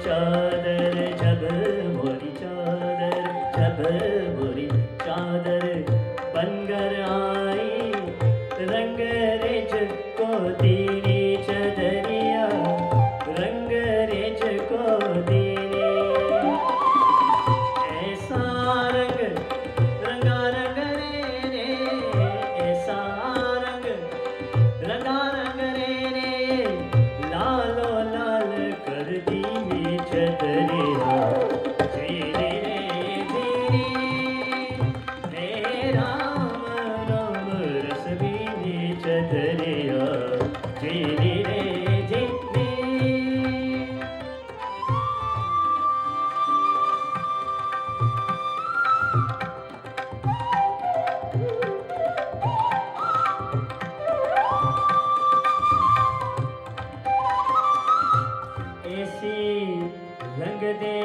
चादर जब मोरी चादर जब मोरी चादर बनकर आई रंग रेज को दीनी चदरिया रंग रेज को दीनी ऐसा रंग रंगा रंग रे ऐसा रंग रंगा रंग रे लालो लाल कर दीनी चदरिया जीरी रे जीरी रे राम राम रस बीनी चदरिया जीरी रे जीरी ऐसी रंग दे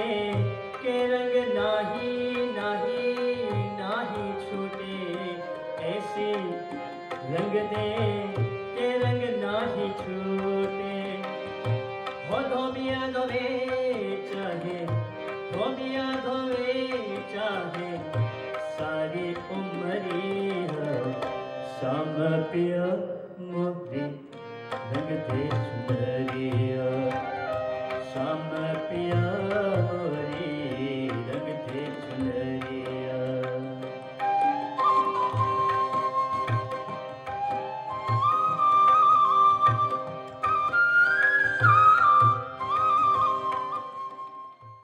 के रंग नाही नाही नाही छूटे ऐसी रंग दे के रंग नाही छूटे हो धोबिया धोवे चाहे धोबिया धोवे चाहे सारी उमरी हो शाम पिया मोरी रंग दे सुंदरिया शाम पिया मोरी